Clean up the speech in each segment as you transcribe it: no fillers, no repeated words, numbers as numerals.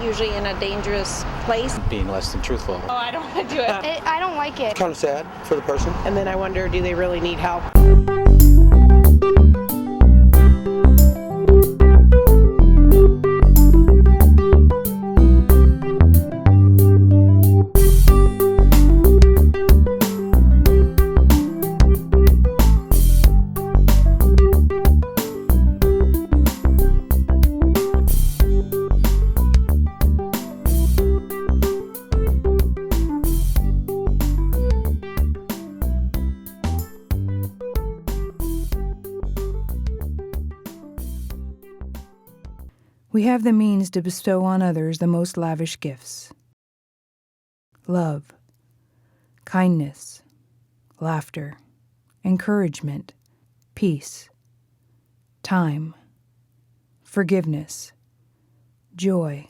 usually in a dangerous place. Being less than truthful. Oh, I don't want to do it. I don't like it. Kind of sad for the person. And then I wonder, do they really need help? We have the means to bestow on others the most lavish gifts. Love, kindness, laughter, encouragement, peace, time, forgiveness, joy,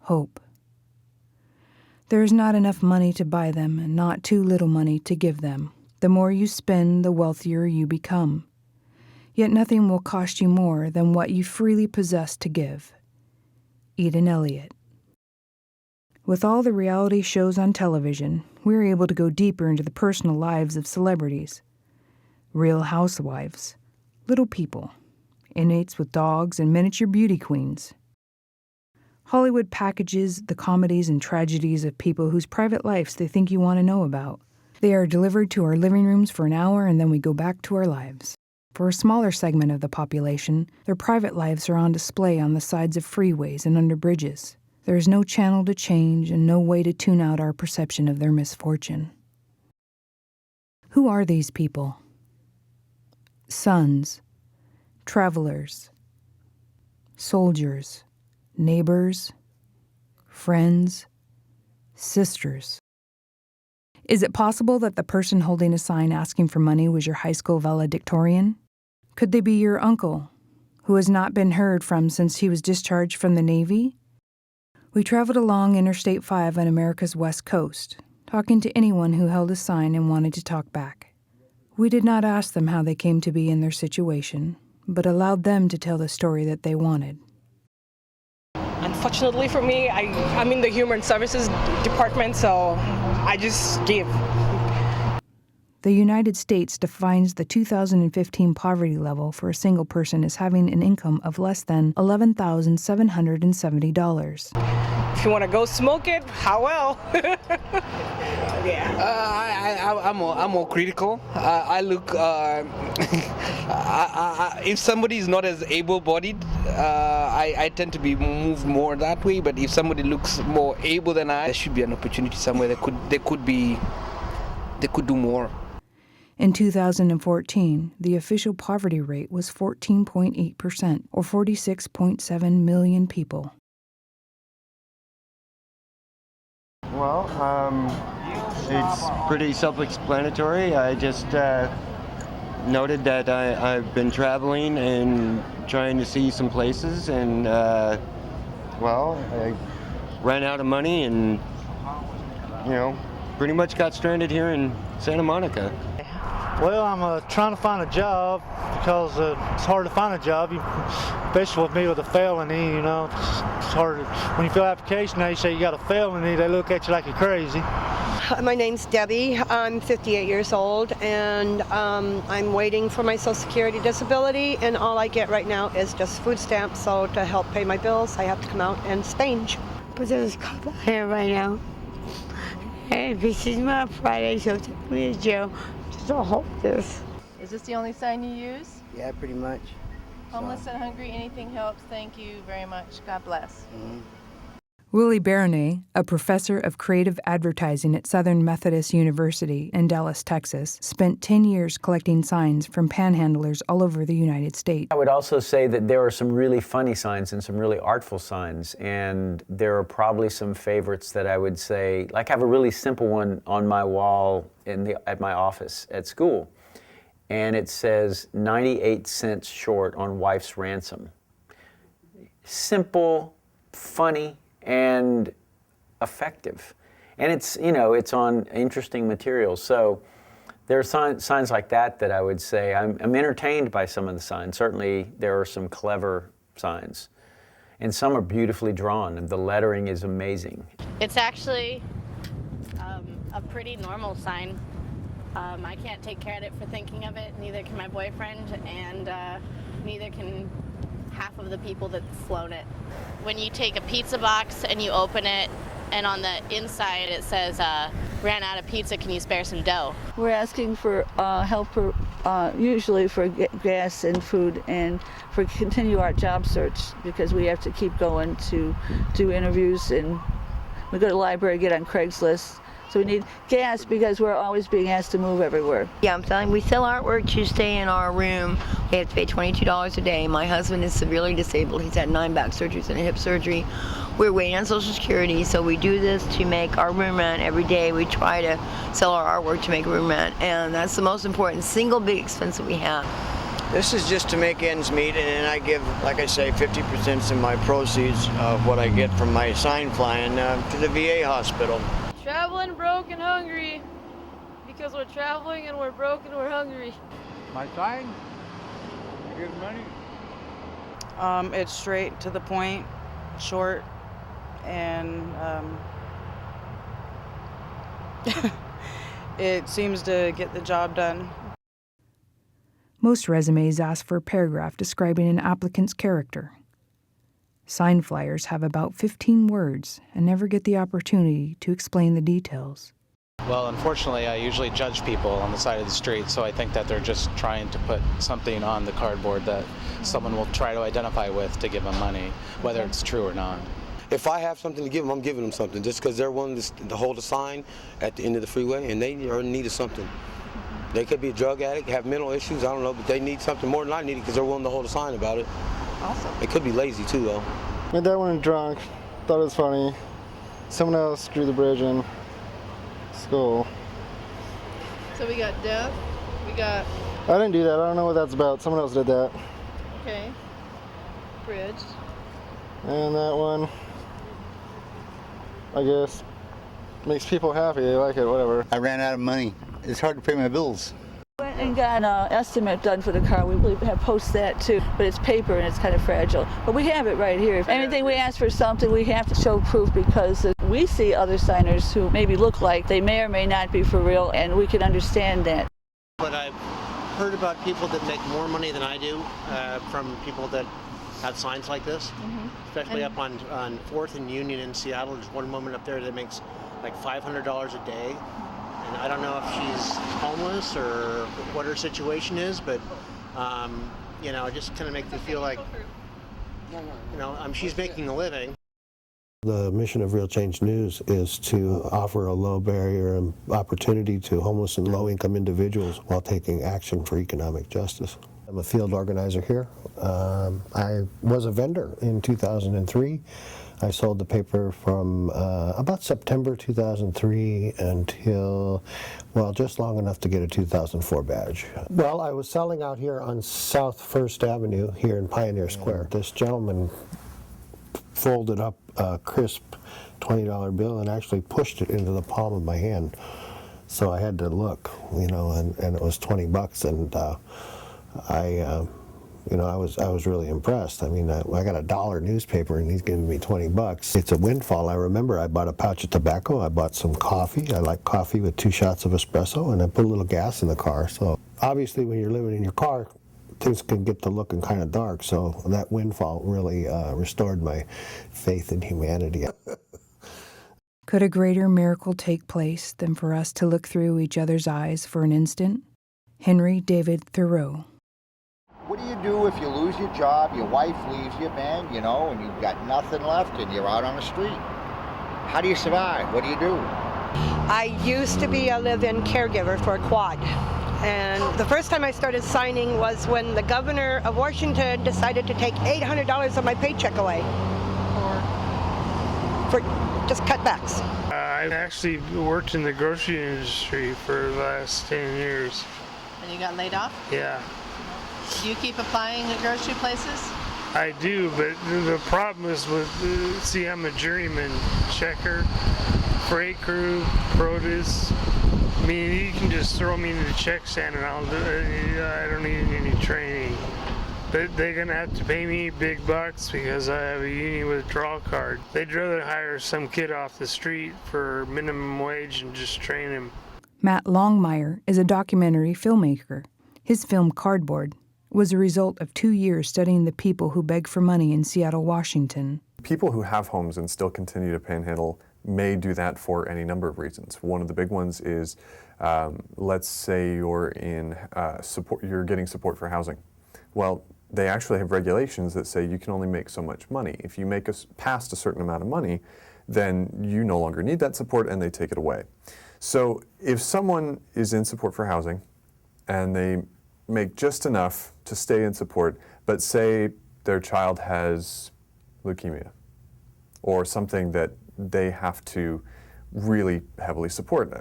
hope. There is not enough money to buy them and not too little money to give them. The more you spend, the wealthier you become. Yet nothing will cost you more than what you freely possess to give. Eden Elliott. With all the reality shows on television, we're able to go deeper into the personal lives of celebrities. Real housewives, little people, inmates with dogs, and miniature beauty queens. Hollywood packages the comedies and tragedies of people whose private lives they think you want to know about. They are delivered to our living rooms for an hour and then we go back to our lives. For a smaller segment of the population, their private lives are on display on the sides of freeways and under bridges. There is no channel to change and no way to tune out our perception of their misfortune. Who are these people? Sons, travelers, soldiers, neighbors, friends, sisters. Is it possible that the person holding a sign asking for money was your high school valedictorian? Could they be your uncle, who has not been heard from since he was discharged from the Navy? We traveled along Interstate 5 on America's West Coast, talking to anyone who held a sign and wanted to talk back. We did not ask them how they came to be in their situation, but allowed them to tell the story that they wanted. Unfortunately for me, I'm in the Human Services Department, so I just give. The United States defines the 2015 poverty level for a single person as having an income of less than $11,770. If you want to go smoke it, how well? Yeah. I'm more critical. I look. If somebody is not as able-bodied, I tend to be moved more that way. But if somebody looks more able than I, there should be an opportunity somewhere. They could do more. In 2014, the official poverty rate was 14.8%, or 46.7 million people. Well, it's pretty self-explanatory. I just noted that I've been traveling and trying to see some places, and well, I ran out of money and, pretty much got stranded here in Santa Monica. Well, I'm trying to find a job because it's hard to find a job, especially with me with a felony, It's hard. When you fill out an application, they say you got a felony, they look at you like you're crazy. My name's Debbie. I'm 58 years old, and I'm waiting for my Social Security disability, and all I get right now is just food stamps, so to help pay my bills, I have to come out and spange. But there's a cop out here right now. And if he sees me on Friday, he'll take me to jail. So I hope this. Is this the only sign you use? Yeah, pretty much. Homeless and hungry, anything helps. Thank you very much. God bless. Mm-hmm. Willie Baronnet, a professor of creative advertising at Southern Methodist University in Dallas, Texas, spent 10 years collecting signs from panhandlers all over the United States. I would also say that there are some really funny signs and some really artful signs, and there are probably some favorites that I would say, like I have a really simple one on my wall at my office at school, and it says 98 cents short on wife's ransom. Simple, funny, and effective. And it's on interesting materials. So there are signs like that I would say I'm entertained by some of the signs. Certainly there are some clever signs. And some are beautifully drawn, and the lettering is amazing. It's actually a pretty normal sign. I can't take credit for thinking of it, neither can my boyfriend, and neither can half of the people that flown it. When you take a pizza box and you open it, and on the inside it says, ran out of pizza, can you spare some dough? We're asking for help for, usually for gas and food, and for continue our job search, because we have to keep going to do interviews, and we go to the library, get on Craigslist. So we need gas because we're always being asked to move everywhere. Yeah, I'm selling. We sell artwork to stay in our room. We have to pay $22 a day. My husband is severely disabled. He's had 9 back surgeries and a hip surgery. We're waiting on Social Security, so we do this to make our room rent every day. We try to sell our artwork to make room rent, and that's the most important single big expense that we have. This is just to make ends meet, and then I give, like I say, 50% of my proceeds of what I get from my sign flying to the VA hospital. Traveling, broke, and hungry, because we're traveling and we're broke and we're hungry. My sign? You give money? It's straight to the point, short, and it seems to get the job done. Most resumes ask for a paragraph describing an applicant's character. Sign flyers have about 15 words and never get the opportunity to explain the details. Well, unfortunately, I usually judge people on the side of the street, so I think that they're just trying to put something on the cardboard that someone will try to identify with to give them money, whether it's true or not. If I have something to give them, I'm giving them something, just because they're willing to hold a sign at the end of the freeway, and they are in need of something. They could be a drug addict, have mental issues, I don't know, but they need something more than I need it because they're willing to hold a sign about it. Awesome. They could be lazy too, though. My dad went drunk, thought it was funny. Someone else drew the bridge in school. So we got death, we got... I didn't do that, I don't know what that's about. Someone else did that. Okay. Bridge. And that one, I guess, makes people happy. They like it, whatever. I ran out of money. It's hard to pay my bills. Went and got an estimate done for the car. We have post that too, but it's paper and it's kind of fragile. But we have it right here. If anything we ask for something, we have to show proof, because we see other signers who maybe look like they may or may not be for real, and we can understand that. But I've heard about people that make more money than I do from people that have signs like this, especially up on 4th and Union in Seattle. There's one woman up there that makes like $500 a day. And I don't know if she's homeless or what her situation is, but you know, it just kind of makes me feel like, you know, she's making a living. The mission of Real Change News is to offer a low barrier and opportunity to homeless and low-income individuals while taking action for economic justice. I'm a field organizer here. I was a vendor in 2003. I sold the paper from about September 2003 until, well, just long enough to get a 2004 badge. Well, I was selling out here on South First Avenue here in Pioneer Square. This gentleman folded up a crisp $20 bill and actually pushed it into the palm of my hand. So I had to look, you know, and it was 20 bucks, and you know, I was really impressed. I mean, I got a $1 newspaper and he's giving me 20 bucks. It's a windfall. I remember I bought a pouch of tobacco, I bought some coffee. I like coffee with 2 shots of espresso, and I put a little gas in the car. So obviously when you're living in your car, things can get to looking kind of dark. So that windfall really restored my faith in humanity. Could a greater miracle take place than for us to look through each other's eyes for an instant? Henry David Thoreau. What do you do if you lose your job, your wife leaves you, man, you know, and you've got nothing left and you're out on the street? How do you survive? What do you do? I used to be a live-in caregiver for a quad. And the first time I started signing was when the governor of Washington decided to take $800 of my paycheck away for just cutbacks. I actually worked in the grocery industry for the last 10 years. And you got laid off? Yeah. Do you keep applying at grocery places? I do, but the problem is with, see, I'm a journeyman checker, freight crew, produce. I mean, you can just throw me into the check stand and I'll do it. I don't need any training. but they're gonna have to pay me big bucks because I have a union withdrawal card. They'd rather hire some kid off the street for minimum wage and just train him. Matt Longmire is a documentary filmmaker. His film Cardboard was a result of 2 years studying the people who beg for money in Seattle, Washington. People who have homes and still continue to panhandle may do that for any number of reasons. One of the big ones is, let's say you're in you're getting support for housing. Well, they actually have regulations that say you can only make so much money. If you make past a certain amount of money, then you no longer need that support and they take it away. So if someone is in support for housing and they make just enough to stay in support, but say their child has leukemia or something that they have to really heavily support.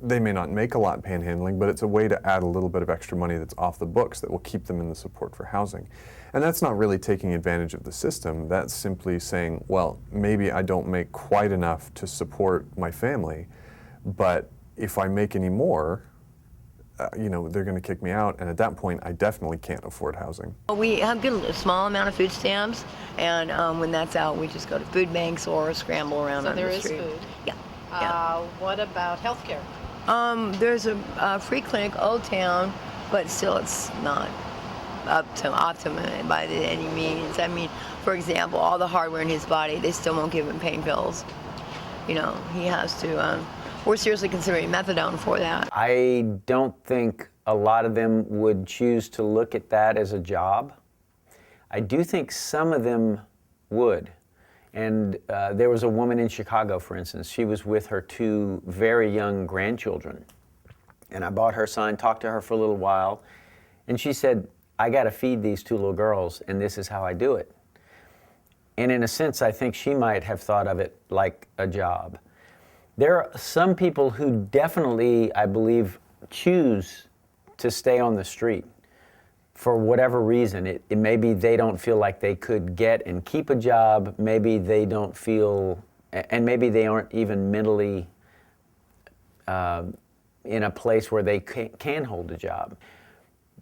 They may not make a lot panhandling, but it's a way to add a little bit of extra money that's off the books that will keep them in the support for housing. And that's not really taking advantage of the system. That's simply saying, well, maybe I don't make quite enough to support my family, but if I make any more, they're going to kick me out, and at that point, I definitely can't afford housing. We have get a small amount of food stamps, and when that's out, we just go to food banks or scramble around on the street. So there is food? Yeah. What about health care? There's a free clinic, Old Town, but still it's not up to optimum by any means. I mean, for example, all the hardware in his body, they still won't give him pain pills. He has to, we're seriously considering methadone for that. I don't think a lot of them would choose to look at that as a job. I do think some of them would. And there was a woman in Chicago, for instance. She was with her 2 very young grandchildren. And I bought her sign, talked to her for a little while, and she said, I got to feed these 2 little girls, and this is how I do it. And in a sense, I think she might have thought of it like a job. There are some people who definitely, I believe, choose to stay on the street for whatever reason. It may be they don't feel like they could get and keep a job. Maybe they don't feel, and maybe they aren't even mentally in a place where they can hold a job.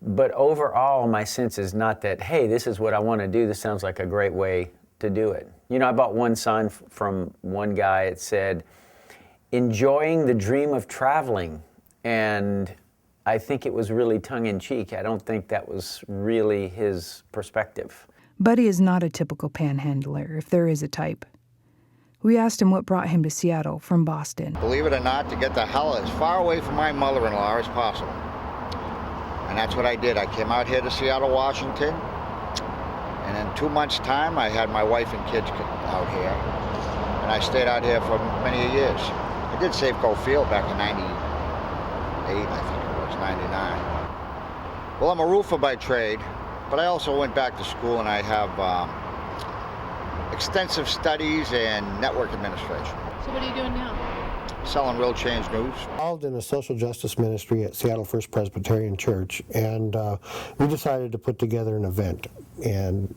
But overall, my sense is not that, hey, this is what I want to do. This sounds like a great way to do it. I bought one sign from one guy. It said, enjoying the dream of traveling. And I think it was really tongue-in-cheek. I don't think that was really his perspective. Buddy is not a typical panhandler, if there is a type. We asked him what brought him to Seattle from Boston. Believe it or not, to get the hell as far away from my mother-in-law as possible. And that's what I did. I came out here to Seattle, Washington, and in 2 months' time, I had my wife and kids out here, and I stayed out here for many years. I did Safeco Field back in 98, I think it was, 99. Well, I'm a roofer by trade, but I also went back to school, and I have extensive studies in network administration. So what are you doing now? Selling Real Change News. Involved in a social justice ministry at Seattle First Presbyterian Church, and we decided to put together an event, and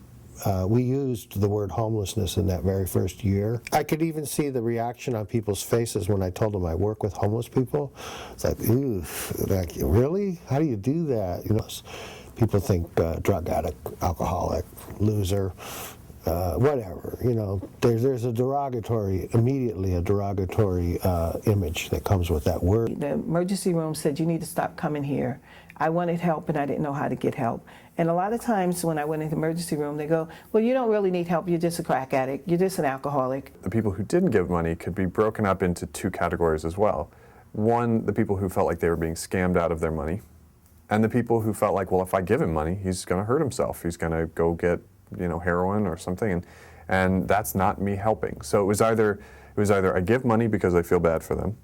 we used the word homelessness in that very first year. I could even see the reaction on people's faces when I told them I work with homeless people. It's like, ooh, like, really? How do you do that? People think drug addict, alcoholic, loser, whatever. There's immediately a derogatory image that comes with that word. The emergency room said, you need to stop coming here. I wanted help and I didn't know how to get help. And a lot of times when I went into the emergency room, they go, well, you don't really need help. You're just a crack addict. You're just an alcoholic. The people who didn't give money could be broken up into 2 categories as well. One, the people who felt like they were being scammed out of their money, and the people who felt like, well, if I give him money, he's going to hurt himself. He's going to go get, heroin or something, and that's not me helping. So it was either I give money because I feel bad for them,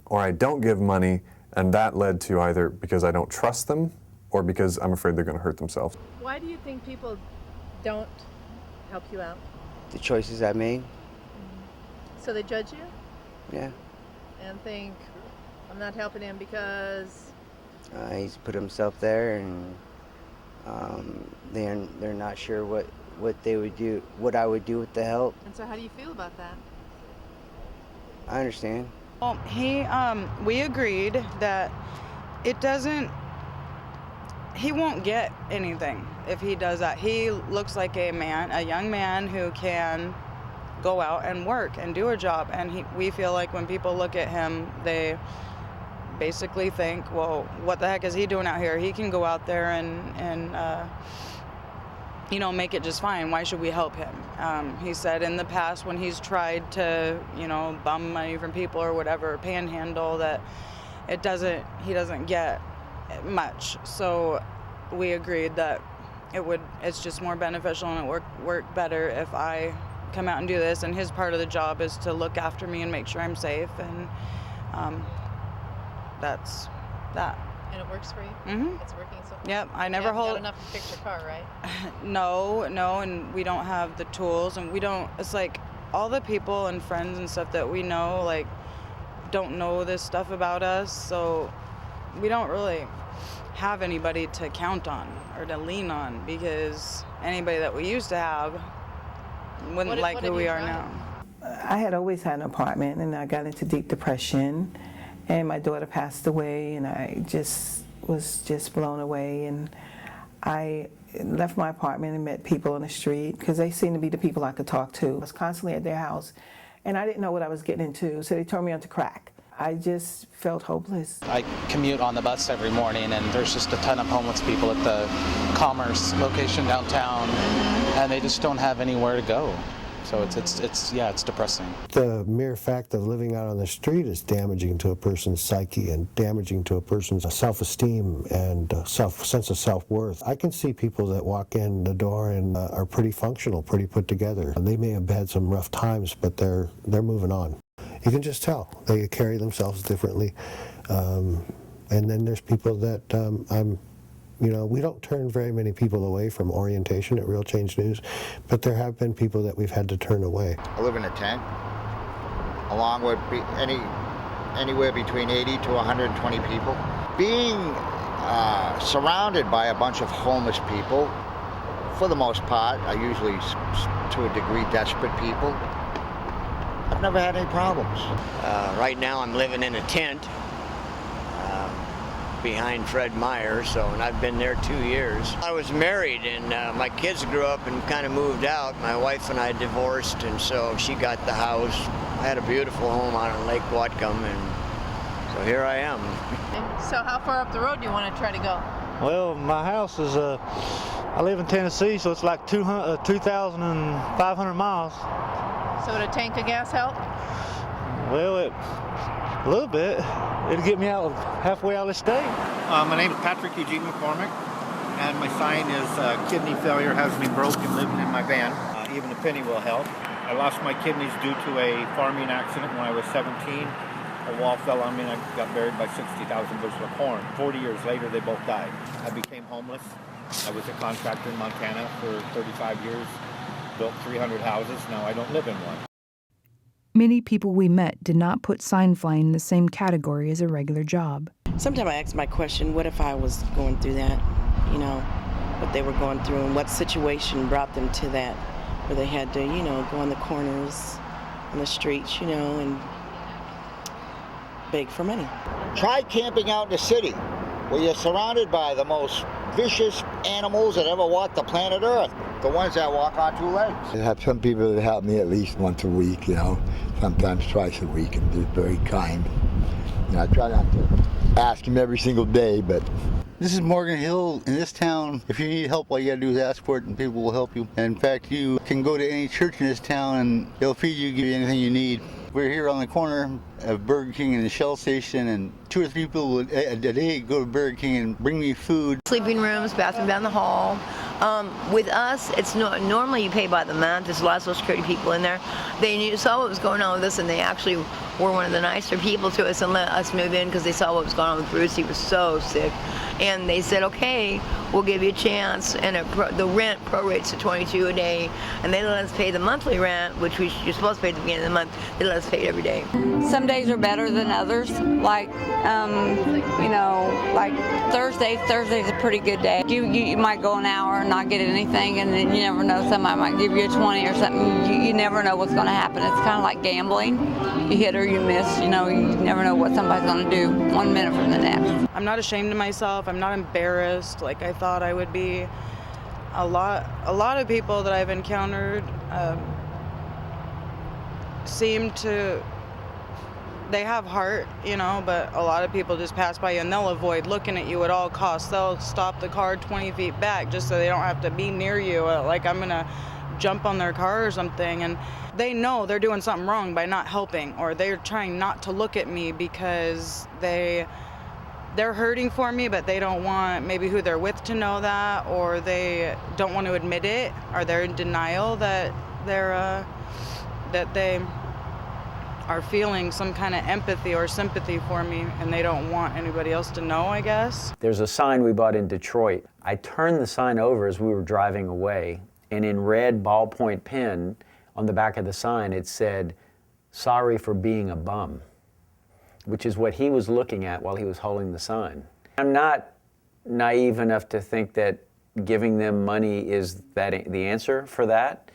or I don't give money, and that led to either because I don't trust them or because I'm afraid they're going to hurt themselves. Why do you think people don't help you out? The choices I made. So they judge you? Yeah. And think, I'm not helping him because... he's put himself there, and they're not sure what they would do, what I would do with the help. And so how do you feel about that? I understand. Well, we agreed that it doesn't he won't get anything if he does that. He looks like a young man who can go out and work and do a job. And we feel like when people look at him, they basically think, well, what the heck is he doing out here? He can go out there and you know, make it just fine. Why should we help him? He said in the past when he's tried to, you know, bum money from people or whatever, panhandle, that he doesn't get much. So we agreed that it's just more beneficial and it work better if I come out and do this, and his part of the job is to look after me and make sure I'm safe, and that's that. And it works for you? Mm-hmm. It's working so far? Yep, I never you haven't hold... got enough to fix your car, right? No, and we don't have the tools, and it's like all the people and friends and stuff that we know, like, don't know this stuff about us, so we don't really have anybody to count on or to lean on, because anybody that we used to have wouldn't like who we are now. I had always had an apartment, and I got into deep depression, and my daughter passed away, and I was blown away, and I left my apartment and met people on the street because they seemed to be the people I could talk to. I was constantly at their house, and I didn't know what I was getting into, so they turned me onto crack. I just felt hopeless. I commute on the bus every morning, and there's just a ton of homeless people at the Commerce location downtown, and they just don't have anywhere to go. So it's depressing. The mere fact of living out on the street is damaging to a person's psyche and damaging to a person's self-esteem and sense of self-worth. I can see people that walk in the door and are pretty functional, pretty put together. They may have had some rough times, but they're moving on. You can just tell. They carry themselves differently. And then there's people that we don't turn very many people away from orientation at Real Change News, but there have been people that we've had to turn away. I live in a tent, along with anywhere between 80 to 120 people. Being surrounded by a bunch of homeless people, for the most part, are usually to a degree desperate people. I've never had any problems. Right now I'm living in a tent behind Fred Meyer, and I've been there 2 years. I was married, and my kids grew up and kind of moved out. My wife and I divorced, and so she got the house. I had a beautiful home out on Lake Whatcom, and so here I am. And so how far up the road do you want to try to go? Well, my house is, I live in Tennessee, so it's like 2,500 miles. So would a tank of gas help? Well, a little bit. It'll get me halfway out of the state. My name is Patrick Eugene McCormick, and my sign is kidney failure has me broken living in my van. Even a penny will help. I lost my kidneys due to a farming accident when I was 17. A wall fell on me and I got buried by 60,000 bushels of corn. 40 years later, they both died. I became homeless. I was a contractor in Montana for 35 years, built 300 houses. Now I don't live in one. Many people we met did not put sign flying in the same category as a regular job. Sometimes I ask my question, what if I was going through that? You know, what they were going through and what situation brought them to that, where they had to, go on the corners, on the streets, and beg for money. Try camping out in the city, where you're surrounded by the most vicious animals that ever walked the planet Earth. The ones that walk on two legs. I have some people that help me at least once a week, sometimes twice a week, and they're very kind. I try not to ask them every single day, but... This is Morgan Hill. In this town, if you need help, all you gotta do is ask for it and people will help you. And in fact, you can go to any church in this town and they'll feed you, give you anything you need. We're here on the corner of Burger King and the Shell Station, and 2 or 3 people a day go to Burger King and bring me food. Sleeping rooms, bathroom down the hall. With us, it's normally you pay by the month. There's a lot of Social Security people in there. They saw what was going on with us, and they actually were one of the nicer people to us and let us move in because they saw what was going on with Bruce. He was so sick. And they said, okay, we'll give you a chance. And the rent prorates to $22 a day. And they let us pay the monthly rent, which you're supposed to pay at the beginning of the month. They let us pay it every day. Some days are better than others. Like Thursday's a pretty good day. You might go an hour and not get anything, and then you never know, somebody might give you a 20 or something. You never know what's going to happen. It's kind of like gambling. You hit or you miss. You know, you never know what somebody's gonna do 1 minute from the next. I'm not ashamed of myself. I'm not embarrassed like I thought I would be. A lot of people that I've encountered seem to, they have heart, you know, but a lot of people just pass by you and they'll avoid looking at you at all costs. They'll stop the car 20 feet back just so they don't have to be near you. Like I'm gonna jump on their car or something, and they know they're doing something wrong by not helping, or they're trying not to look at me because they're hurting for me, but they don't want maybe who they're with to know that, or they don't want to admit it, or they're in denial that they are feeling some kind of empathy or sympathy for me, and they don't want anybody else to know, I guess. There's a sign we bought in Detroit. I turned the sign over as we were driving away, and in red ballpoint pen on the back of the sign it said, "Sorry for being a bum," which is what he was looking at while he was holding the sign. I'm not naive enough to think that giving them money is the answer for that.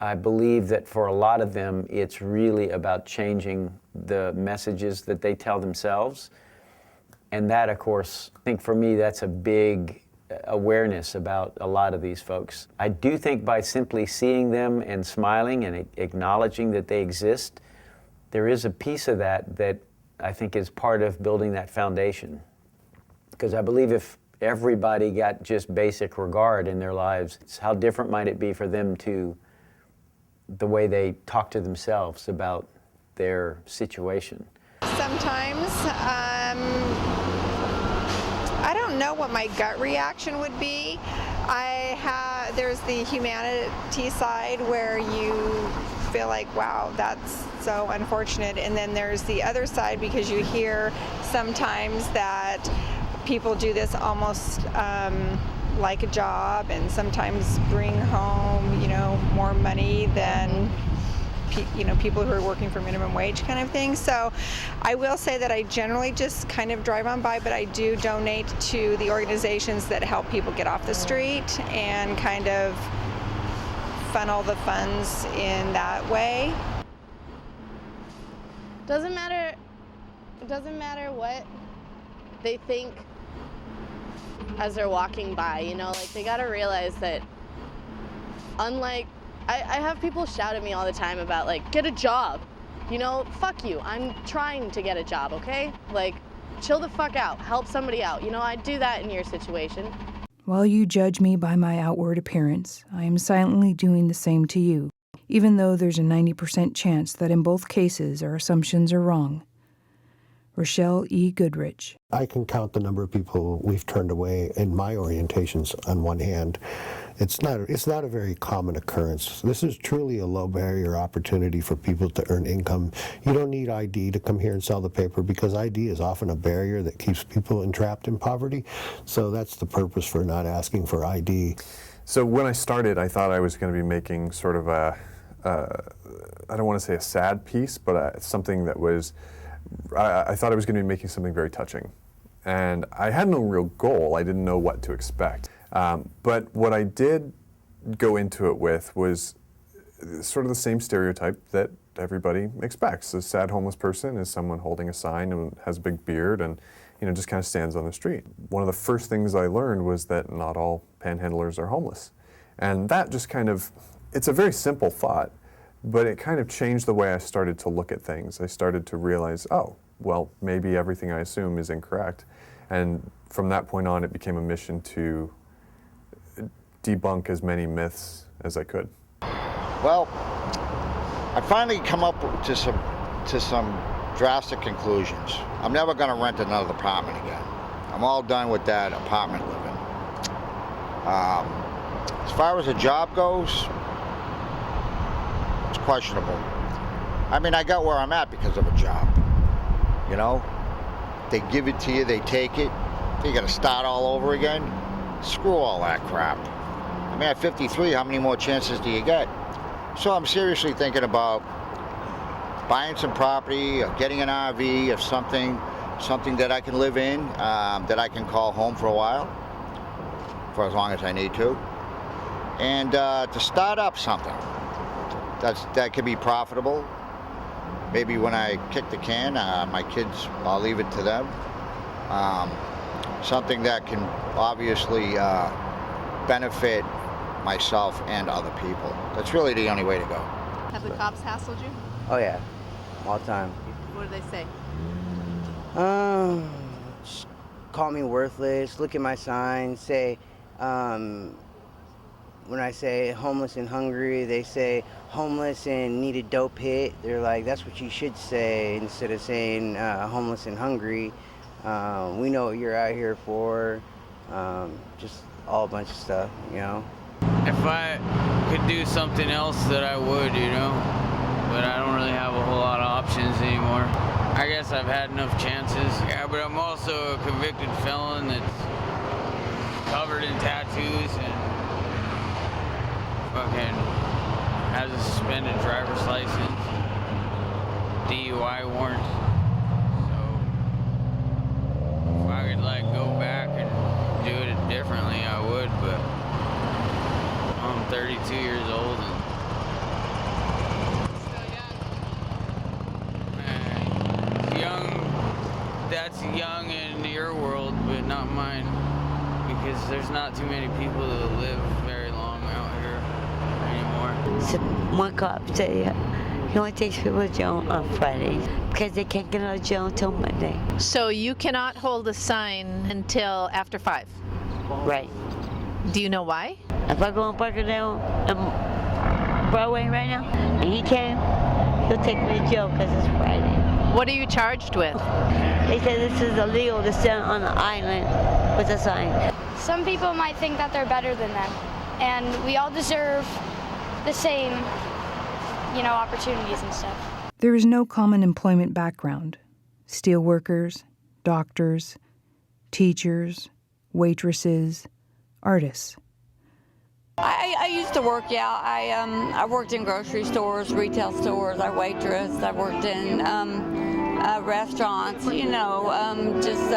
I believe that for a lot of them, it's really about changing the messages that they tell themselves. And that, of course, I think for me, that's a big awareness about a lot of these folks. I do think by simply seeing them and smiling and acknowledging that they exist, there is a piece of that I think is part of building that foundation. Because I believe if everybody got just basic regard in their lives, how different might it be for them to the way they talk to themselves about their situation. Sometimes, I don't know what my gut reaction would be. There's the humanity side where you feel like, wow, that's so unfortunate. And then there's the other side, because you hear sometimes that people do this almost like a job, and sometimes bring home, you know, more money than people who are working for minimum wage kind of thing. So I will say that I generally just kind of drive on by, but I do donate to the organizations that help people get off the street and kind of funnel the funds in that way. Doesn't matter what they think as they're walking by, you know, like they gotta realize that unlike, I have people shout at me all the time about like, get a job, you know, fuck you, I'm trying to get a job, okay? Like, chill the fuck out, help somebody out, you know, I'd do that in your situation. While you judge me by my outward appearance, I am silently doing the same to you, even though there's a 90% chance that in both cases our assumptions are wrong. Rochelle E. Goodrich. I can count the number of people we've turned away in my orientations on one hand. It's not a very common occurrence. This is truly a low barrier opportunity for people to earn income. You don't need ID to come here and sell the paper, because ID is often a barrier that keeps people entrapped in poverty. So that's the purpose for not asking for ID. So when I started, I thought I was going to be making sort of I don't want to say a sad piece, but something that was, I thought I was going to be making something very touching. And I had no real goal. I didn't know what to expect. But what I did go into it with was sort of the same stereotype that everybody expects. A sad homeless person is someone holding a sign and has a big beard and, you know, just kind of stands on the street. One of the first things I learned was that not all panhandlers are homeless. And that just kind of, it's a very simple thought, but it kind of changed the way I started to look at things. I started to realize, oh, well, maybe everything I assume is incorrect. And from that point on, it became a mission to debunk as many myths as I could. Well, I finally come up to some drastic conclusions. I'm never going to rent another apartment again. I'm all done with that apartment living. As far as a job goes, it's questionable. I mean, I got where I'm at because of a job. You know, they give it to you, they take it. You got to start all over again. Screw all that crap. I mean, at 53, how many more chances do you get? So I'm seriously thinking about buying some property, or getting an RV, or something that I can live in, that I can call home for a while, for as long as I need to, and to start up something that could be profitable. maybe when I kick the can, my kids, I'll leave it to them. Something that can obviously benefit myself and other people. That's really the only way to go. Have the cops hassled you? Oh yeah, all the time. What do they say? Just call me worthless, look at my sign, say, when I say homeless and hungry, they say homeless and need a dope hit. They're like, that's what you should say instead of saying homeless and hungry. We know what you're out here for. Just all a bunch of stuff, you know. If I could do something else that I would, you know, but I don't really have a whole lot of options anymore. I guess I've had enough chances. Yeah, but I'm also a convicted felon that's covered in tattoos and fucking has a suspended driver's license, DUI warrant. So if I could like go back and do it differently, I would, but I'm 32 years old and that's young in your world, but not mine, because there's not too many people that live very long out here anymore. So one cop said he only takes people to jail on Fridays because they can't get out of jail until Monday. So you cannot hold a sign until after 5? Right. Do you know why? If I go on Parkerdale and Broadway right now, and he can, he'll take me to jail because it's Friday. What are you charged with? They say this is illegal to stand on an island with a sign. Some people might think that they're better than them, and we all deserve the same, opportunities and stuff. There is no common employment background. Steelworkers, doctors, teachers, waitresses, artists. I used to work, yeah. I worked in grocery stores, retail stores. I waitressed. I worked in restaurants, just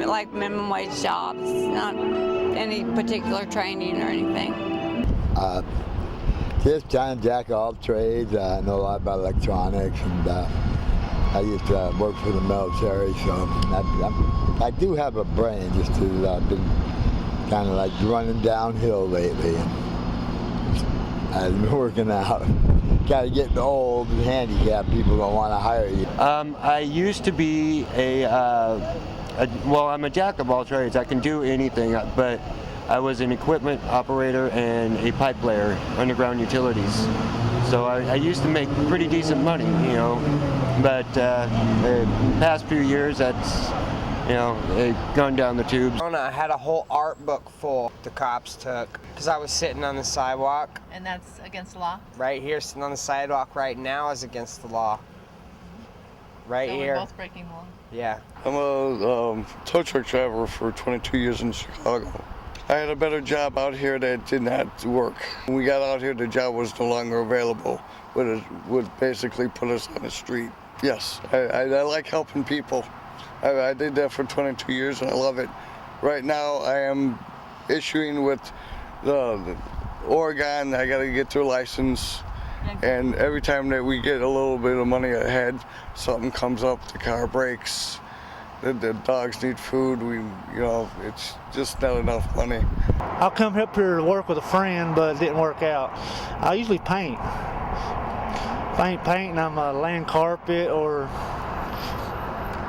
like minimum wage jobs, not any particular training or anything. Just trying to jack of all trades. I know a lot about electronics, and I used to work for the military, so I do have a brain. Just to I've been kind of like running downhill lately, and I've been working out. Kind of getting old and handicapped. People don't want to hire you. I used to be I'm a jack of all trades. I can do anything, but I was an equipment operator and a pipe layer, underground utilities. So I used to make pretty decent money, but the past few years that's, gone down the tubes. I had a whole art book full the cops took because I was sitting on the sidewalk. And that's against the law? Right here, sitting on the sidewalk right now is against the law. Right so here. We're both breaking the law? Yeah. I'm a tow truck driver for 22 years in Chicago. I had a better job out here that did not work. When we got out here, the job was no longer available, but it would basically put us on the street. Yes, I like helping people. I did that for 22 years and I love it. Right now I am issuing with the Oregon. I got to get their license, and every time that we get a little bit of money ahead, something comes up, the car breaks, the dogs need food, it's just not enough money. I'll come up here to work with a friend, but it didn't work out. I usually paint. If I ain't painting, I'm laying carpet or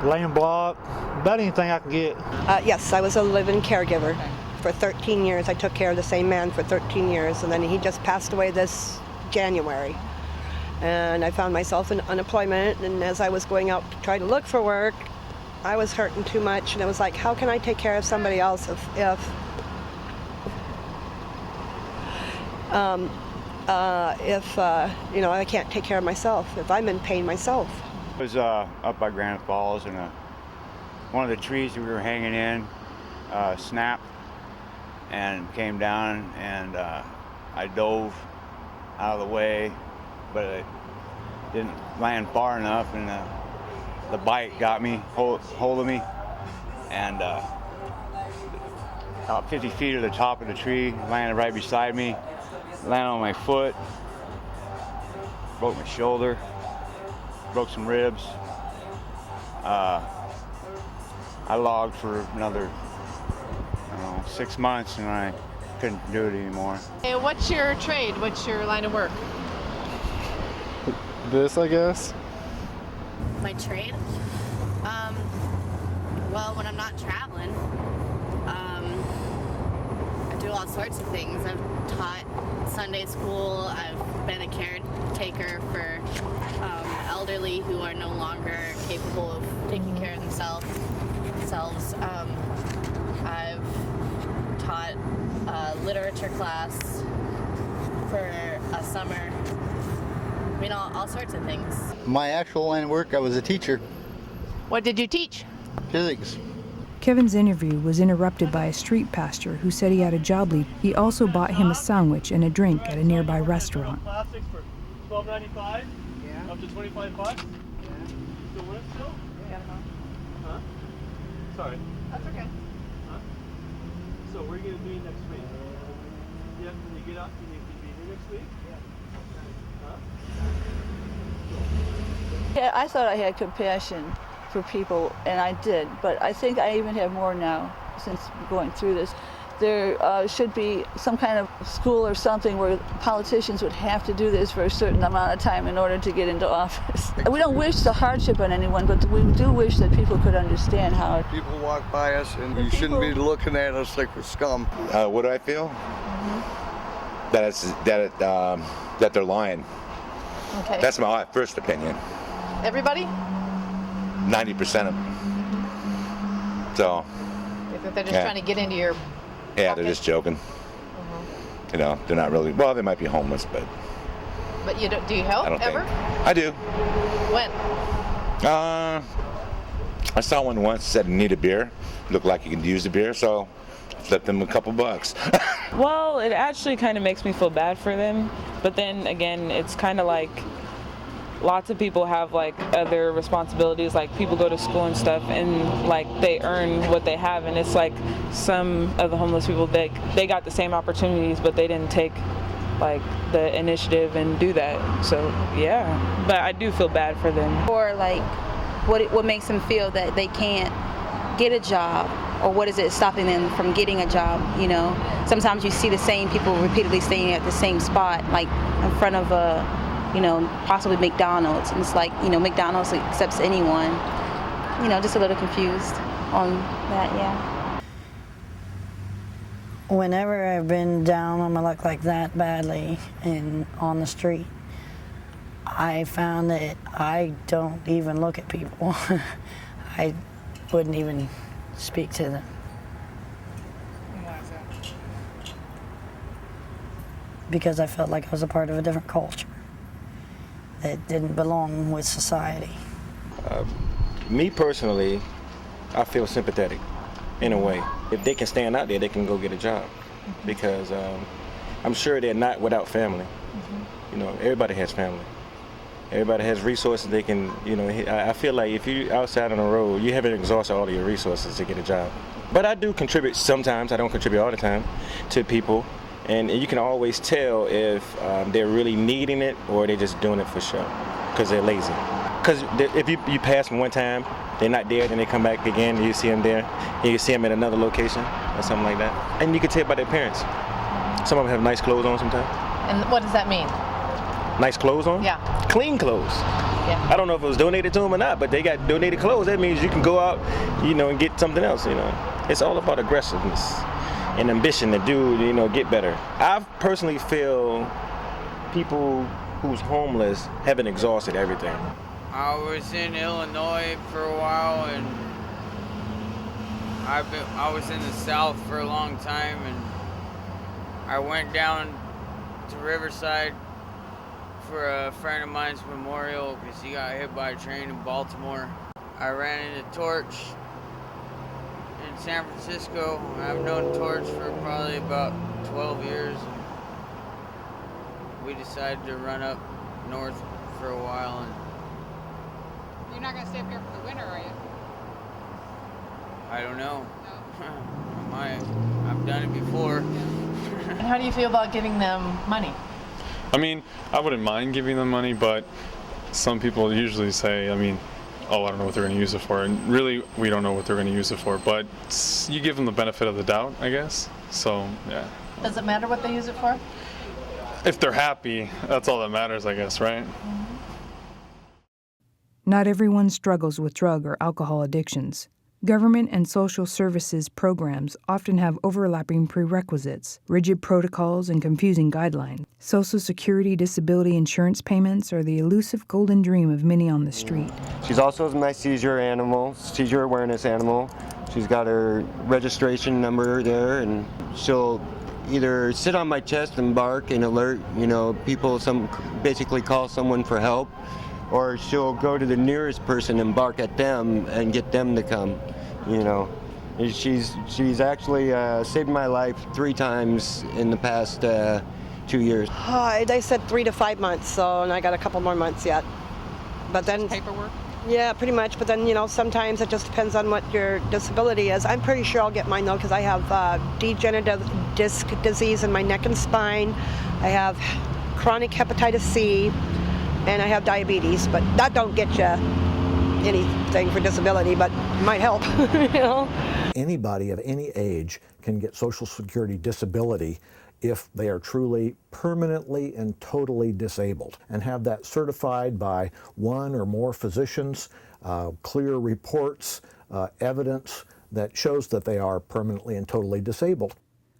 laying block, about anything I can get. Yes, I was a live-in caregiver for 13 years. I took care of the same man for 13 years, and then he just passed away this January. And I found myself in unemployment, and as I was going out to try to look for work, I was hurting too much, and it was like, how can I take care of somebody else if I can't take care of myself, if I'm in pain myself. I was up by Granite Falls, and one of the trees that we were hanging in snapped and came down, and I dove out of the way, but it didn't land far enough, and the bite got me, hold of me, and about 50 feet to the top of the tree, landed right beside me, landed on my foot, broke my shoulder, broke some ribs. I logged for another, 6 months, and I couldn't do it anymore. Hey, what's your trade? What's your line of work? This, I guess. My trade? Well, when I'm not traveling, I do all sorts of things. I've taught Sunday school. I've been a caretaker for elderly who are no longer capable of taking care of themselves. I've taught a literature class for a summer. I mean, all sorts of things. My actual line of work, I was a teacher. What did you teach? Physics. Kevin's interview was interrupted by a street pastor who said he had a job lead. He also bought him a sandwich and a drink at a nearby restaurant. Plastics for $12.95? Yeah. Up to $25? Yeah. Still with still? Yeah. Huh? Sorry. That's okay. Huh? So where are you going to be next week? Yeah, can you get up? Can you be here next week? Yeah. Huh? Yeah, I thought I had compassion for people, and I did, but I think I even have more now since going through this. There should be some kind of school or something where politicians would have to do this for a certain amount of time in order to get into office. We don't wish the hardship on anyone, but we do wish that people could understand how people walk by us, and you shouldn't be looking at us like we're scum. What do I feel? That they're lying. Okay. That's my first opinion. Everybody? 90% of them. So. You think they're just trying to get into your Yeah, they're just joking. You know, they're not really. Well, they might be homeless, but. But you don't? Do you help I don't ever? think. I do. When? I saw one once said need a beer. Looked like you could use the beer, so flipped them a couple bucks. Well, it actually kind of makes me feel bad for them, but then again, it's kind of like lots of people have like other responsibilities, like people go to school and stuff, and like they earn what they have, and it's like some of the homeless people, they got the same opportunities, but they didn't take like the initiative and do that. So yeah, but I do feel bad for them. Or like what makes them feel that they can't get a job, or what is it stopping them from getting a job? You know, sometimes you see the same people repeatedly staying at the same spot, like in front of possibly McDonald's, and it's like, McDonald's accepts anyone. Just a little confused on that, yeah. Whenever I've been down on my luck like that badly and on the street, I found that I don't even look at people. I wouldn't even speak to them. Why is that? Because I felt like I was a part of a different culture that didn't belong with society. Me personally, I feel sympathetic in a way. If they can stand out there, they can go get a job, because I'm sure they're not without family. Everybody has family. Everybody has resources they can, I feel like if you're outside on the road, you haven't exhausted all of your resources to get a job. But I do contribute sometimes, I don't contribute all the time, to people. And you can always tell if they're really needing it or they're just doing it for show, because they're lazy. Because if you pass them one time, they're not there, then they come back again, and you see them there. You can see them at another location or something like that. And you can tell by their appearance. Some of them have nice clothes on sometimes. And what does that mean? Nice clothes on? Yeah. Clean clothes. Yeah. I don't know if it was donated to them or not, but they got donated clothes. That means you can go out, and get something else, It's all about aggressiveness and ambition to do, get better. I personally feel people who's homeless haven't exhausted everything. I was in Illinois for a while, and I was in the South for a long time, and I went down to Riverside for a friend of mine's memorial because he got hit by a train in Baltimore. I ran into Torch in San Francisco. I've known Torch for probably about 12 years. We decided to run up north for a while. And you're not going to stay up here for the winter, are you? I don't know. No. I've done it before. And how do you feel about giving them money? I mean, I wouldn't mind giving them money, but some people usually say, I mean, oh, I don't know what they're going to use it for. And really, we don't know what they're going to use it for. But you give them the benefit of the doubt, I guess. So, yeah. Does it matter what they use it for? If they're happy, that's all that matters, I guess, right? Not everyone struggles with drug or alcohol addictions. Government and social services programs often have overlapping prerequisites, rigid protocols, and confusing guidelines. Social Security disability insurance payments are the elusive golden dream of many on the street. She's also my seizure awareness animal. She's got her registration number there, and she'll either sit on my chest and bark and alert, people, basically call someone for help, or she'll go to the nearest person and bark at them and get them to come, She's actually saved my life 3 times in the past 2 years. They said 3 to 5 months, and I got a couple more months yet. But then paperwork? Yeah, pretty much. But then, sometimes it just depends on what your disability is. I'm pretty sure I'll get mine, though, because I have degenerative disc disease in my neck and spine. I have chronic hepatitis C, and I have diabetes. But that don't get you anything for disability, but it might help, Anybody of any age can get Social Security disability if they are truly permanently and totally disabled, and have that certified by one or more physicians, clear reports, evidence that shows that they are permanently and totally disabled.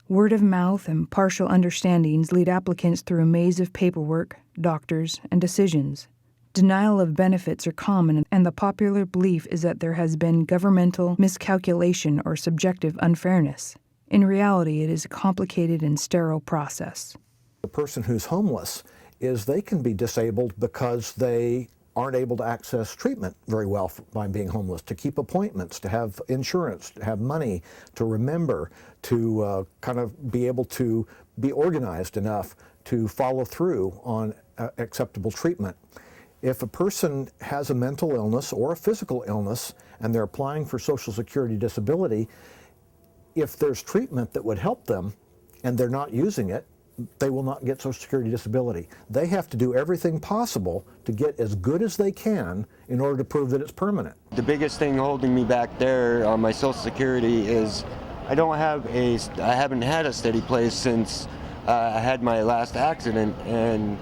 Word of mouth and partial understandings lead applicants through a maze of paperwork, doctors, and decisions. Denial of benefits are common, and the popular belief is that there has been governmental miscalculation or subjective unfairness. In reality, it is a complicated and sterile process. The person who's homeless they can be disabled because they aren't able to access treatment very well by being homeless, to keep appointments, to have insurance, to have money, to remember, to kind of be able to be organized enough to follow through on acceptable treatment. If a person has a mental illness or a physical illness and they're applying for Social Security disability, if there's treatment that would help them and they're not using it, they will not get Social Security disability. They have to do everything possible to get as good as they can in order to prove that it's permanent. The biggest thing holding me back there on my Social Security is I haven't had a steady place since I had my last accident, and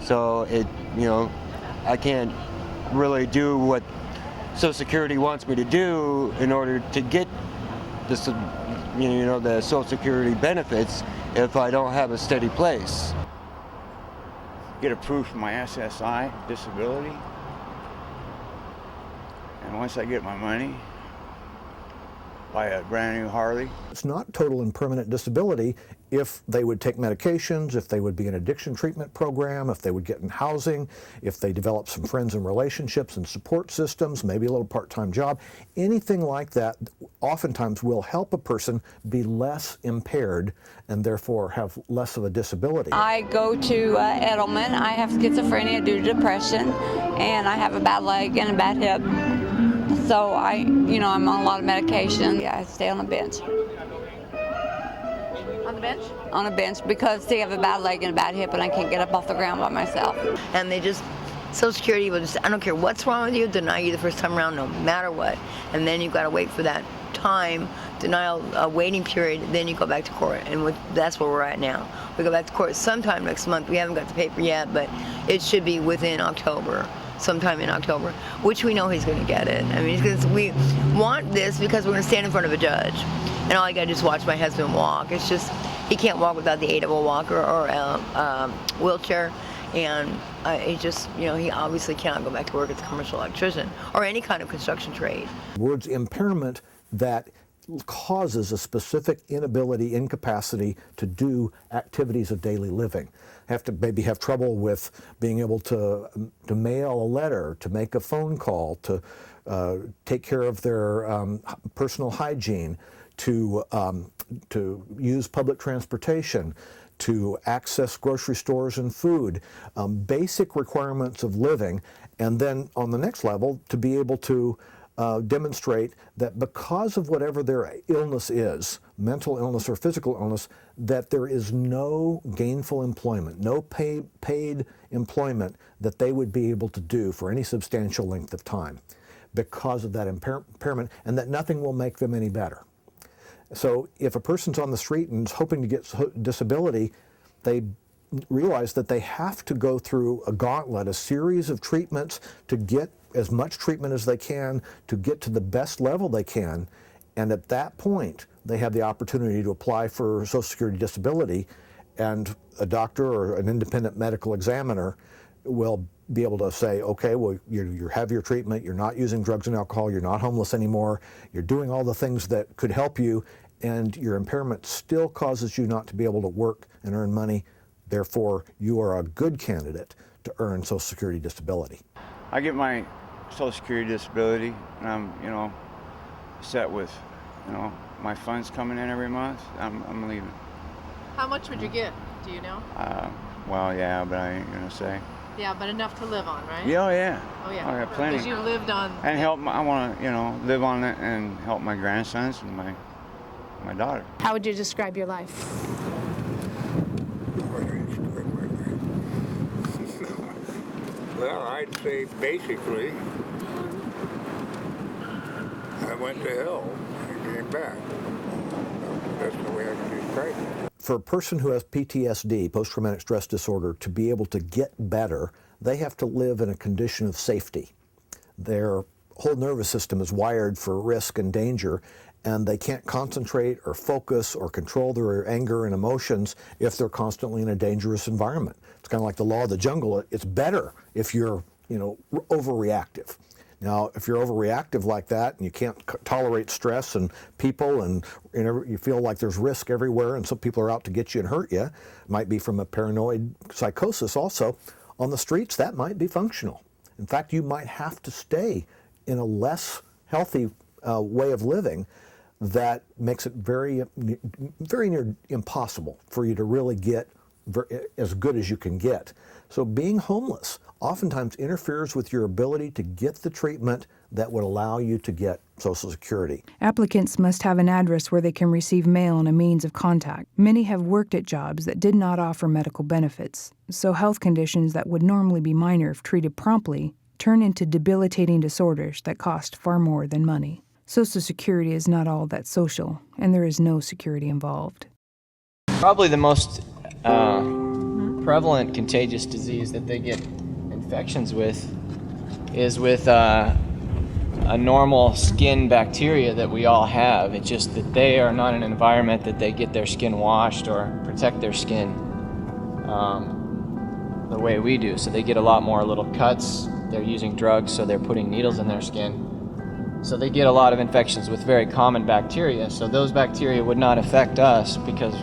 so I can't really do what Social Security wants me to do in order to get the Social Security benefits if I don't have a steady place. Get approved for my SSI disability, and once I get my money, buy a brand new Harley. It's not total and permanent disability if they would take medications, if they would be in an addiction treatment program, if they would get in housing, if they develop some friends and relationships and support systems, maybe a little part-time job. Anything like that oftentimes will help a person be less impaired and therefore have less of a disability. I go to Edelman. I have schizophrenia due to depression, and I have a bad leg and a bad hip. So I'm on a lot of medication. Yeah, I stay on the bench. On the bench? On a bench because I have a bad leg and a bad hip and I can't get up off the ground by myself. And Social Security will just, I don't care what's wrong with you, deny you the first time around no matter what. And then you've got to wait for that denial waiting period, then you go back to court. And that's where we're at now. We go back to court sometime next month. We haven't got the paper yet, but it should be within October. Sometime in October, which we know he's going to get it. I mean, we want this because we're going to stand in front of a judge, and all I got to do is watch my husband walk. It's just he can't walk without the aid of a walker or a wheelchair, and he obviously cannot go back to work as a commercial electrician or any kind of construction trade. Words impairment that causes a specific incapacity to do activities of daily living. Maybe have trouble with being able to mail a letter, to make a phone call, to take care of their personal hygiene, to use public transportation, to access grocery stores and food, basic requirements of living, and then on the next level to be able to demonstrate that because of whatever their illness is, mental illness or physical illness, that there is no gainful employment, no paid employment that they would be able to do for any substantial length of time because of that impairment, and that nothing will make them any better. So if a person's on the street and is hoping to get disability, they realize that they have to go through a gauntlet, a series of treatments to get as much treatment as they can, to get to the best level they can, and at that point they have the opportunity to apply for Social Security disability, and a doctor or an independent medical examiner will be able to say, okay, well, you have your treatment, you're not using drugs and alcohol, you're not homeless anymore, you're doing all the things that could help you, and your impairment still causes you not to be able to work and earn money. Therefore, you are a good candidate to earn Social Security disability. I get my Social Security disability, and I'm, set with, my funds coming in every month. I'm leaving. How much would you get? Do you know? Well, yeah, but I ain't gonna say. Yeah, but enough to live on, right? Yeah, oh yeah. Oh yeah. Oh yeah, plenty. Because you lived on. And help. I want to, live on it and help my grandsons and my daughter. How would you describe your life? Well, I'd say basically, I went to hell and came back. That's the way I can describe it. For a person who has PTSD, post-traumatic stress disorder, to be able to get better, they have to live in a condition of safety. Their whole nervous system is wired for risk and danger, and they can't concentrate or focus or control their anger and emotions if they're constantly in a dangerous environment. It's kind of like the law of the jungle. It's better if you're, overreactive. Now, if you're overreactive like that and you can't tolerate stress and people and you feel like there's risk everywhere and some people are out to get you and hurt you, it might be from a paranoid psychosis also. On the streets, that might be functional. In fact, you might have to stay in a less healthy way of living that makes it very near impossible for you to really get as good as you can get. So being homeless oftentimes interferes with your ability to get the treatment that would allow you to get Social Security. Applicants must have an address where they can receive mail and a means of contact. Many have worked at jobs that did not offer medical benefits, so health conditions that would normally be minor if treated promptly turn into debilitating disorders that cost far more than money. Social Security is not all that social, and there is no security involved. Probably the most prevalent contagious disease that they get infections with is with a normal skin bacteria that we all have. It's just that they are not in an environment that they get their skin washed or protect their skin the way we do. So they get a lot more little cuts. They're using drugs, so they're putting needles in their skin. So they get a lot of infections with very common bacteria. So those bacteria would not affect us because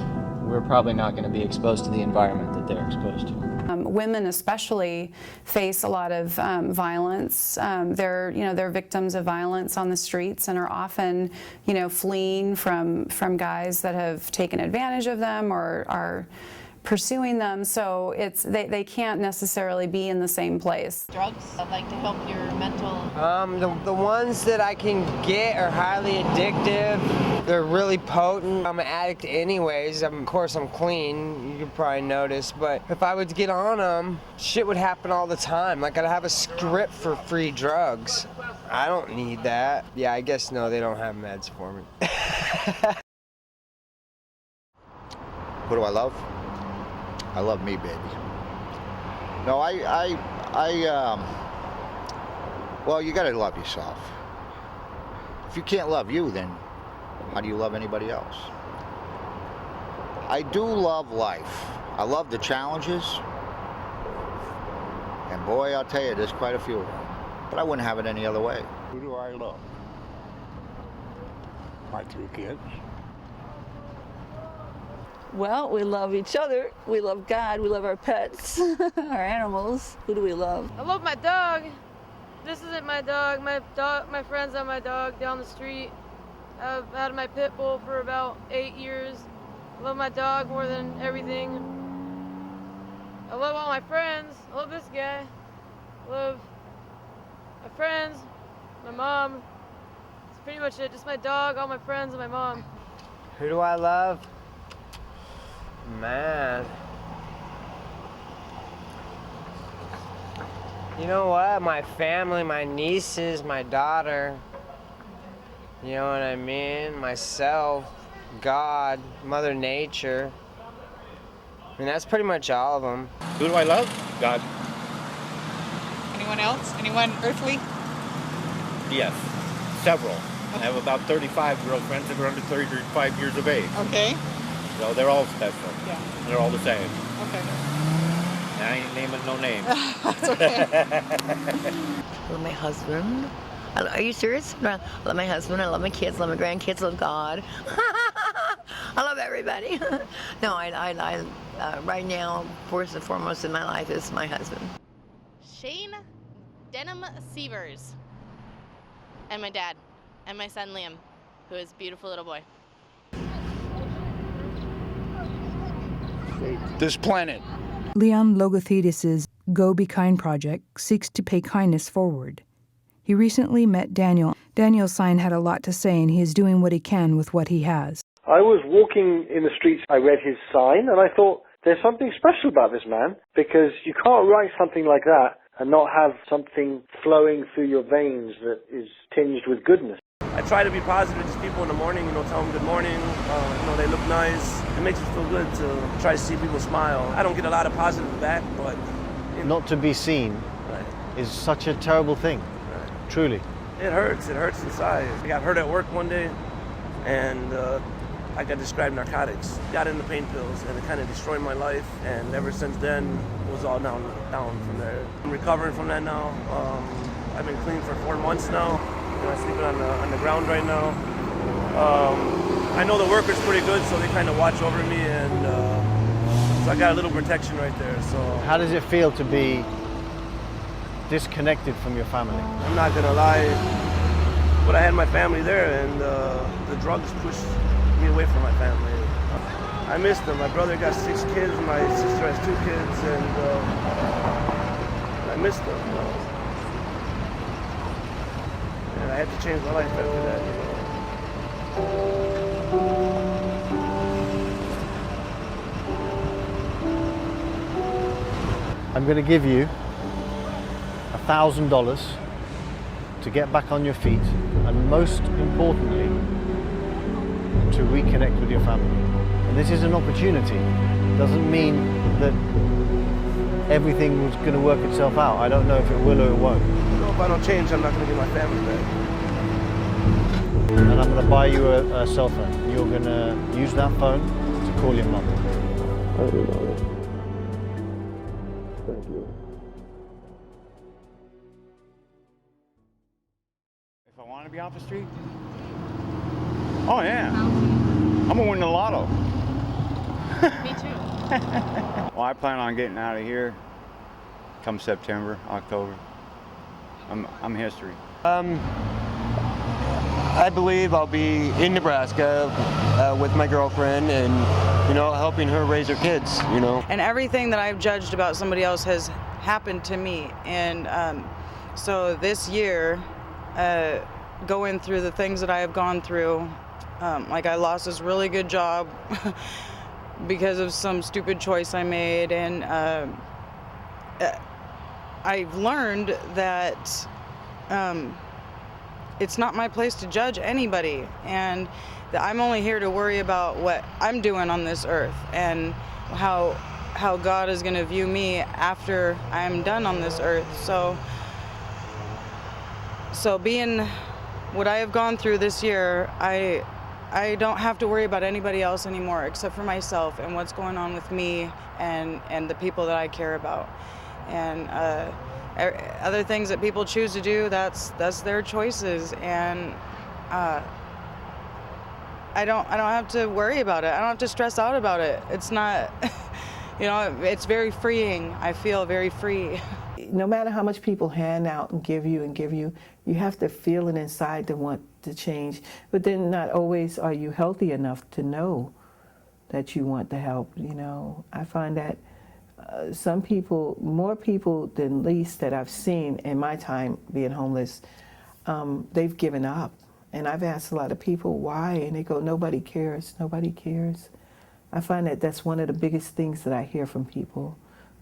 we're probably not going to be exposed to the environment that they're exposed to. Women especially face a lot of violence. They're victims of violence on the streets and are often, fleeing from guys that have taken advantage of them or are pursuing them. So they can't necessarily be in the same place. Drugs that like to help your mental. The ones that I can get are highly addictive. They're really potent. I'm an addict anyways. Of course I'm clean, you could probably notice, but if I would get on them, shit would happen all the time. Like I'd have a script for free drugs. I don't need that. Yeah, I guess no, they don't have meds for me. Who do I love? I love me, baby. No, well, you gotta love yourself. If you can't love you, then how do you love anybody else? I do love life. I love the challenges. And boy, I'll tell you, there's quite a few of them. But I wouldn't have it any other way. Who do I love? My 2 kids. Well, we love each other. We love God. We love our pets, our animals. Who do we love? I love my dog. This isn't my dog. My friends have my dog down the street. I've had my pit bull for about 8 years. I love my dog more than everything. I love all my friends. I love this guy. I love my friends, my mom, pretty much it. Just my dog, all my friends, and my mom. Who do I love? Man. You know what? My family, my nieces, my daughter. You know what I mean? Myself, God, Mother Nature. I mean, that's pretty much all of them. Who do I love? God. Anyone else? Anyone earthly? Yes, several. I have about 35 girlfriends that are under 35 years of age. Okay. So they're all special. Yeah. They're all the same. Okay. I ain't naming no names. It's okay. I love my husband. Are you serious? I love my husband. I love my kids. I love my grandkids. I love God. I love everybody. No, I right now, first and foremost in my life is my husband. Shane Denham Sievers. And my dad. And my son Liam, who is a beautiful little boy. This planet. Leon Logothetis' Go Be Kind project seeks to pay kindness forward. He recently met Daniel. Daniel's sign had a lot to say, and he is doing what he can with what he has. I was walking in the streets, I read his sign, and I thought, there's something special about this man, because you can't write something like that and not have something flowing through your veins that is tinged with goodness. I try to be positive to people in the morning, tell them good morning, they look nice. It makes me feel good to try to see people smile. I don't get a lot of positive back, but... Not to be seen is such a terrible thing, truly. It hurts inside. I got hurt at work one day, and I got prescribed narcotics. Got into pain pills, and it kind of destroyed my life, and ever since then, it was all down from there. I'm recovering from that now. I've been clean for 4 months now. I'm sleeping on the ground right now. I know the workers pretty good, so they kind of watch over me, and so I got a little protection right there. So how does it feel to be disconnected from your family? I'm not gonna lie, but I had my family there, and the drugs pushed me away from my family. I miss them. My brother got 6 kids, my sister has 2 kids, and I miss them. And I had to change my life after that. I'm going to give you $1,000 to get back on your feet, and most importantly, to reconnect with your family. And this is an opportunity. It doesn't mean that everything was going to work itself out. I don't know if it will or it won't. If I don't change, I'm not going to get my family back. And I'm going to buy you a cell phone. You're going to use that phone to call your mum. Thank you. If I want to be off the street? Oh yeah. I'm going to win the lotto. Me too. Well, I plan on getting out of here come September, October. I'm history. I believe I'll be in Nebraska with my girlfriend and, helping her raise her kids, And everything that I've judged about somebody else has happened to me. And so this year, going through the things that I have gone through, like I lost this really good job because of some stupid choice I made. And I've learned that it's not my place to judge anybody, and that I'm only here to worry about what I'm doing on this earth and how God is going to view me after I'm done on this earth. So being what I have gone through this year, I don't have to worry about anybody else anymore except for myself and what's going on with me and the people that I care about. And other things that people choose to do, that's their choices, and I don't have to worry about it. I don't have to stress out about it. It's not, it's very freeing. I feel very free. No matter how much people hand out and give you, you have to feel it inside to want to change. But then not always are you healthy enough to know that you want to help. I find that some people, more people than least that I've seen in my time being homeless, they've given up. And I've asked a lot of people why, and they go, nobody cares, nobody cares. I find that that's one of the biggest things that I hear from people.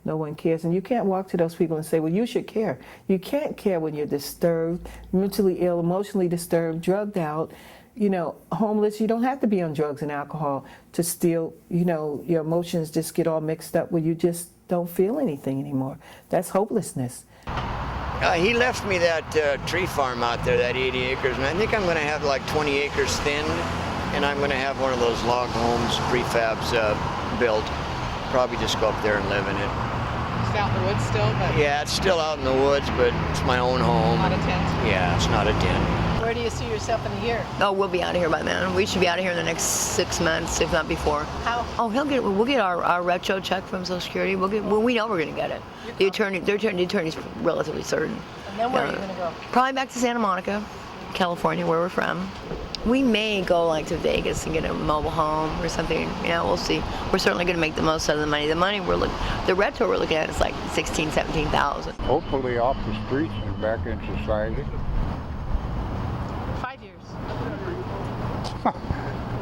No one cares. And you can't walk to those people and say, well, you should care. You can't care when you're disturbed, mentally ill, emotionally disturbed, drugged out, homeless. You don't have to be on drugs and alcohol to still, your emotions just get all mixed up where you just don't feel anything anymore. That's hopelessness. He left me that tree farm out there, that 80 acres, and I think I'm going to have like 20 acres thinned, and I'm going to have one of those log homes, prefabs built. Probably just go up there and live in it. It's out in the woods still? But Yeah, it's still out in the woods, but it's my own home. Not a tent? Yeah, it's not a tent. Where do you see yourself in a year? Oh, we'll be out of here by then. We should be out of here in the next 6 months, if not before. How? Oh, we'll get our retro check from Social Security. We know we're going to get it. The attorney's relatively certain. And then where are you going to go? Probably back to Santa Monica, California, where we're from. We may go like to Vegas and get a mobile home or something. We'll see. We're certainly going to make the most out of the money. The retro we're looking at is like $16,000, $17,000. Hopefully off the streets and back in society. 5 years.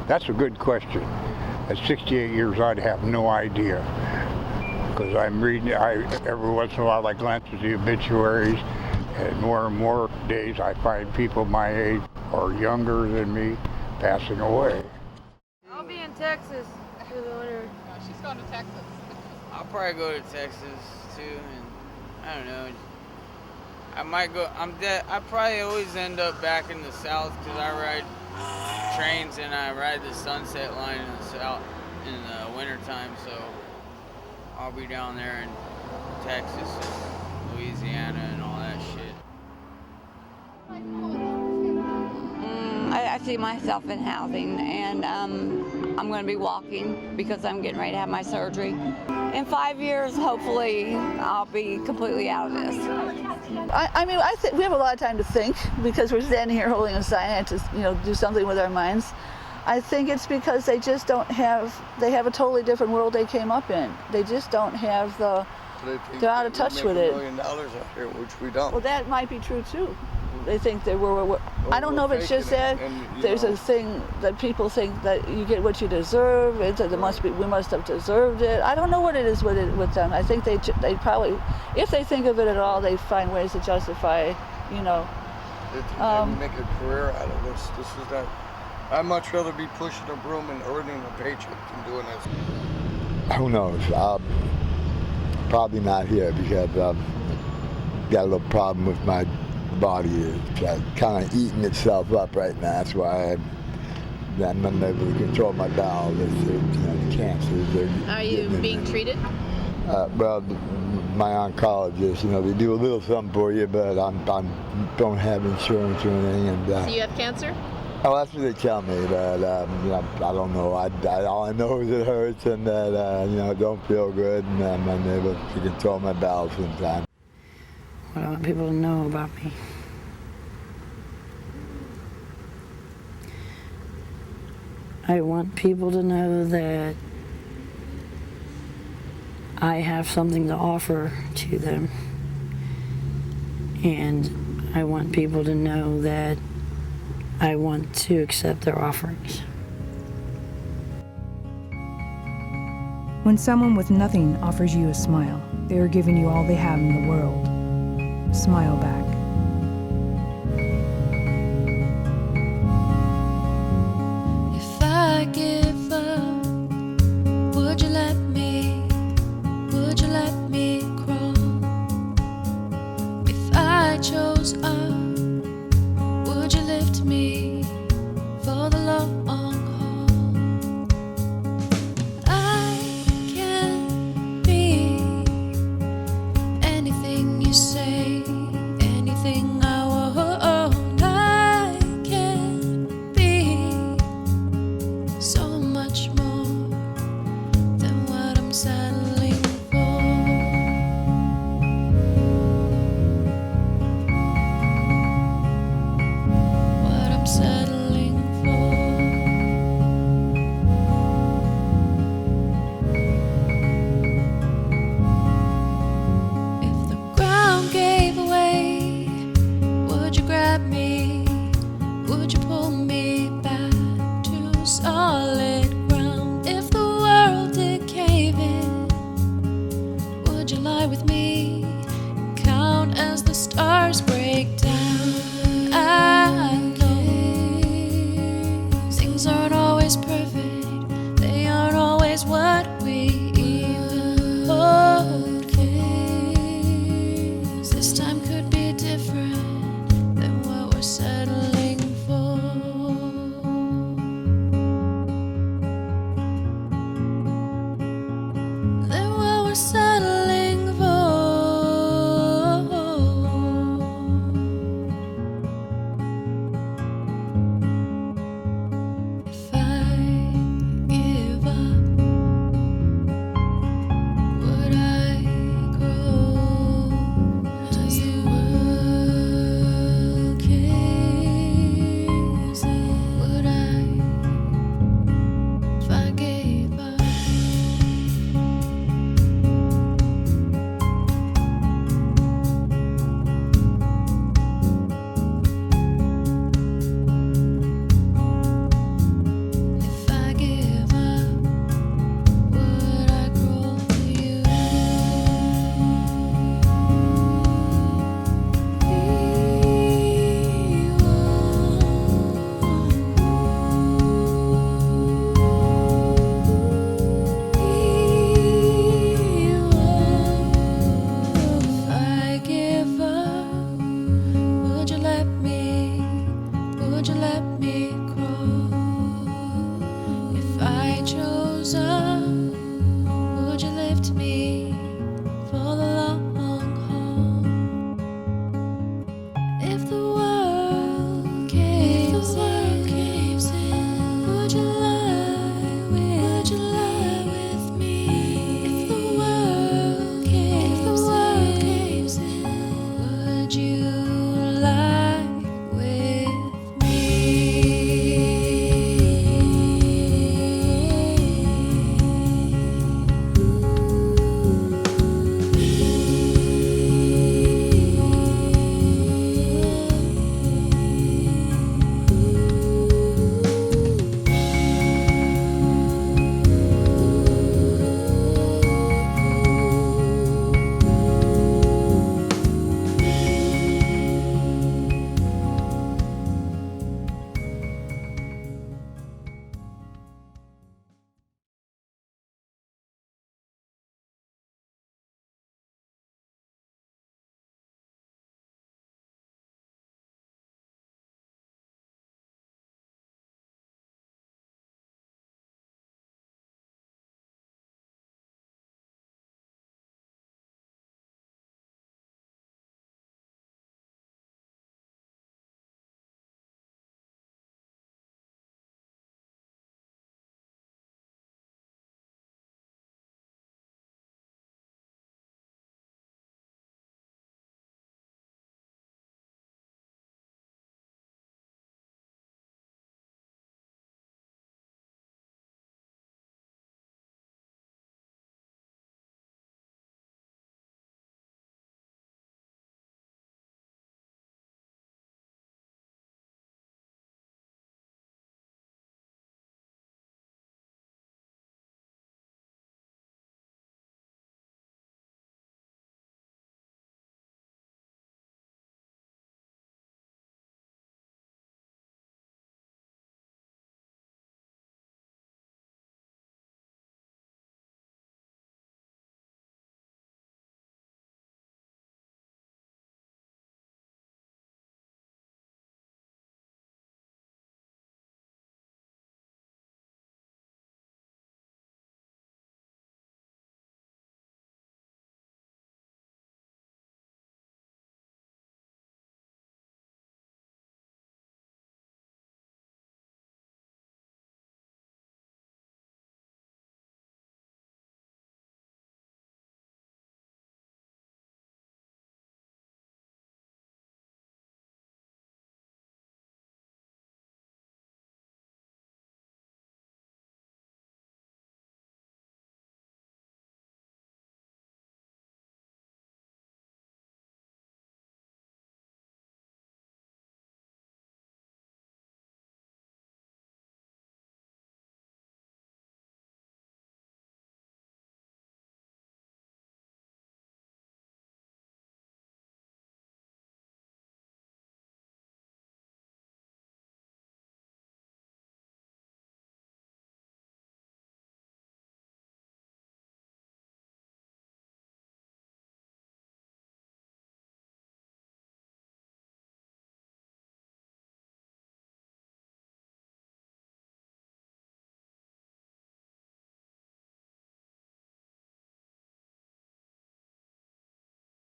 That's a good question. At 68 years, I'd have no idea. Because I'm reading, every once in a while I glance at the obituaries, and more days I find people my age or younger than me passing away. I'll be in Texas for the winter. she's going to Texas. I'll probably go to Texas too, and I don't know. I might go. I probably always end up back in the South because I ride trains and I ride the Sunset Line in the South in the wintertime. So I'll be down there in Texas and Louisiana and all that shit. I see myself in housing, and I'm going to be walking because I'm getting ready to have my surgery. In 5 years, hopefully, I'll be completely out of this. I think we have a lot of time to think because we're standing here holding a sign and to do something with our minds. I think it's because they just don't have. They have a totally different world they came up in. They just don't have they're out of touch with it. $1 million out here, which we don't. Well, that might be true too. They think they were. I don't know if it's just that. There's a thing that people think that you get what you deserve. We must have deserved it. I don't know what it is with them. I think they probably, if they think of it at all, they find ways to justify. They make a career out of this. This is that. I'd much rather be pushing a broom and earning a paycheck than doing this. Who knows? Probably not here because got a little problem with my body. It's kind of eating itself up right now. That's why I'm not able to control my bowels. It's cancer. Are you being treated? Well, my oncologist, they do a little something for you, but I don't have insurance or anything. And, so you have cancer? Oh, that's what they tell me, but I don't know. All I know is it hurts and that I don't feel good, and I'm unable to control my bowels sometimes. What I want people to know about me. I want people to know that I have something to offer to them. And I want people to know that I want to accept their offerings. When someone with nothing offers you a smile, they are giving you all they have in the world. Smile back.